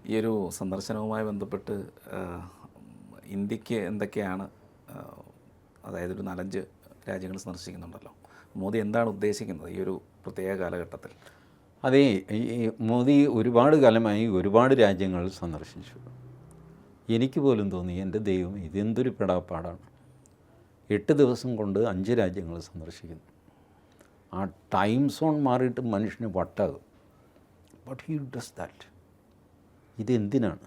ഈ ഒരു സന്ദർശനവുമായി ബന്ധപ്പെട്ട് ഇന്ത്യക്ക് എന്തൊക്കെയാണ്, അതായത് ഒരു 4-5 രാജ്യങ്ങൾ സന്ദർശിക്കുന്നുണ്ടല്ലോ, മോദി എന്താണ് ഉദ്ദേശിക്കുന്നത് ഈ ഒരു പ്രത്യേക കാലഘട്ടത്തിൽ? അതേ, ഈ മോദി ഒരുപാട് കാലമായി ഒരുപാട് രാജ്യങ്ങൾ സന്ദർശിച്ചു. എനിക്ക് പോലും തോന്നി, എൻ്റെ ദൈവം ഇതെന്തൊരു പെടാപ്പാടാണ്. 8 ദിവസം കൊണ്ട് 5 രാജ്യങ്ങൾ സന്ദർശിക്കുന്നു. ആ ടൈം സോൺ മാറിയിട്ട് മനുഷ്യന് വട്ടാകും. But he does that. ഇതെന്തിനാണ്?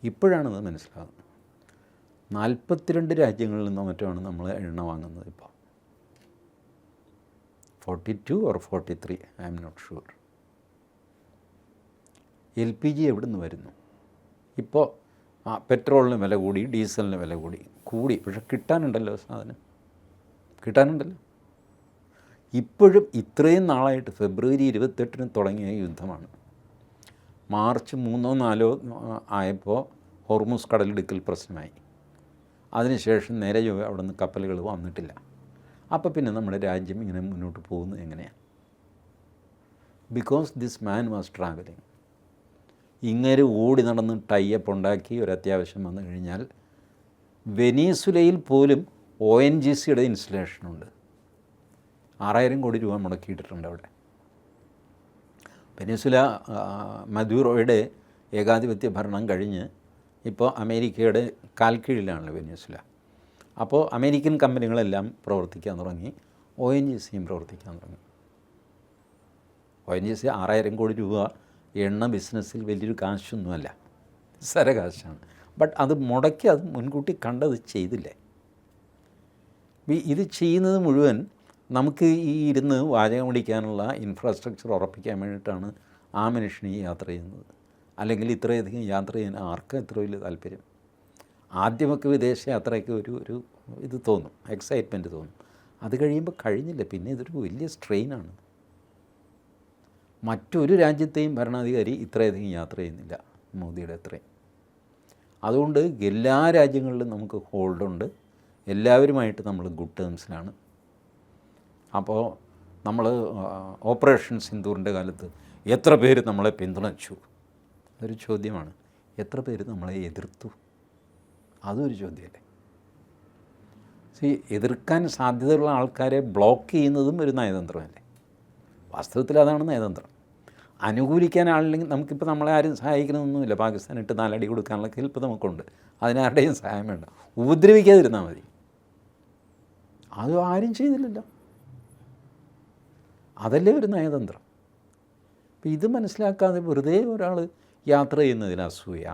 ഇപ്പോഴാണത് മനസ്സിലാകുന്നത്. 42 രാജ്യങ്ങളിൽ നിന്നോ മറ്റുമാണ് നമ്മൾ എണ്ണ വാങ്ങുന്നത് ഇപ്പോൾ. 42 or 43, I am not sure. LPG എവിടെ നിന്ന് വരുന്നു? ഇപ്പോൾ പെട്രോളിന് വില കൂടി, ഡീസലിന് വില കൂടി, പക്ഷെ കിട്ടാനുണ്ടല്ലോ, സാധനം കിട്ടാനുണ്ടല്ലോ. ഇപ്പോഴും ഇത്രയും നാളായിട്ട് ഫെബ്രുവരി 28 തുടങ്ങിയ യുദ്ധമാണ്. മാർച്ച് 3 or 4 ആയപ്പോൾ ഹോർമുസ് കടലിടുക്കൽ പ്രശ്നമായി. അതിനുശേഷം നേരെ അവിടെ നിന്ന് കപ്പലുകൾ വന്നിട്ടില്ല. അപ്പോൾ പിന്നെ നമ്മുടെ രാജ്യം ഇങ്ങനെ മുന്നോട്ട് പോകുന്നത് എങ്ങനെയാണ്? Because this man was travelling. ഇങ്ങനെ ഓടി നടന്ന് ടൈപ്പ് ഉണ്ടാക്കി ഒരു അത്യാവശ്യം വന്നു കഴിഞ്ഞാൽ വെനീസുലയിൽ പോലും ONGCയുടെ ഇൻസ്റ്റലേഷനുണ്ട്. 6000 കോടി രൂപ മുടക്കിയിട്ടിട്ടുണ്ട് അവിടെ. വെനീസുല മദൂറോയുടെ ഏകാധിപത്യ ഭരണം കഴിഞ്ഞ് ഇപ്പോൾ അമേരിക്കയുടെ കാൽക്കീഴിലാണ് വെനീസുല. അപ്പോൾ അമേരിക്കൻ കമ്പനികളെല്ലാം പ്രവർത്തിക്കാൻ തുടങ്ങി, ONGCയും പ്രവർത്തിക്കാൻ തുടങ്ങി. ONGC 6000 കോടി രൂപ എണ്ണ ബിസിനസ്സിൽ വലിയൊരു കാശൊന്നുമല്ല, നിസ്സാര കാശാണ്. ബട്ട് അത് മുടക്കി, അത് മുൻകൂട്ടി കണ്ടത് ചെയ്തില്ലേ? ഇത് ചെയ്യുന്നത് മുഴുവൻ നമുക്ക് ഈ ഇരുന്ന് വാചകം പിടിക്കാനുള്ള ഇൻഫ്രാസ്ട്രക്ചർ ഉറപ്പിക്കാൻ വേണ്ടിയിട്ടാണ് ആ മനുഷ്യൻ ഈ യാത്ര ചെയ്യുന്നത്. അല്ലെങ്കിൽ ഇത്രയധികം യാത്ര ചെയ്യാൻ ആർക്കും എത്ര വലിയ താല്പര്യം? ആദ്യമൊക്കെ വിദേശ യാത്രയ്ക്ക് ഒരു ഇത് തോന്നും, എക്സൈറ്റ്മെൻറ്റ് തോന്നും. അത് കഴിയുമ്പോൾ കഴിഞ്ഞില്ല, പിന്നെ ഇതൊരു വലിയ സ്ട്രെയിനാണ്. മറ്റൊരു രാജ്യത്തെയും ഭരണാധികാരി ഇത്രയധികം യാത്ര ചെയ്യുന്നില്ല മോദിയുടെ അത്രയും. അതുകൊണ്ട് എല്ലാ രാജ്യങ്ങളിലും നമുക്ക് ഹോൾഡുണ്ട്, എല്ലാവരുമായിട്ട് നമ്മൾ ഗുഡ് ടേംസിലാണ്. അപ്പോൾ നമ്മൾ ഓപ്പറേഷൻ സിന്ദൂറിൻ്റെ കാലത്ത് എത്ര പേര് നമ്മളെ പിന്തുണച്ചു? അതൊരു ചോദ്യമാണ്. എത്ര പേര് നമ്മളെ എതിർത്തു? അതൊരു ചോദ്യമല്ലേ? എതിർക്കാൻ സാധ്യതയുള്ള ആൾക്കാരെ ബ്ലോക്ക് ചെയ്യുന്നതും ഒരു നയതന്ത്രമല്ലേ? വാസ്തവത്തിൽ അതാണ് നയതന്ത്രം. അനുകൂലിക്കാൻ ആളില്ലെങ്കിൽ നമുക്കിപ്പോൾ നമ്മളെ ആരും സഹായിക്കണമെന്നൊന്നുമില്ല. പാകിസ്ഥാൻ ഇട്ട് 4 അടി കൊടുക്കാനുള്ള കെൽപ്പ് നമുക്കുണ്ട്. അതിനാരുടെയും സഹായം വേണ്ട. ഉപദ്രവിക്കാതിരുന്നാൽ മതി. അത് ആരും ചെയ്തില്ലല്ലോ. അതല്ലേ ഒരു നയതന്ത്രം. അപ്പോൾ ഇത് മനസ്സിലാക്കാതെ വെറുതെ ഒരാൾ യാത്ര ചെയ്യുന്നതിൽ അസൂയ.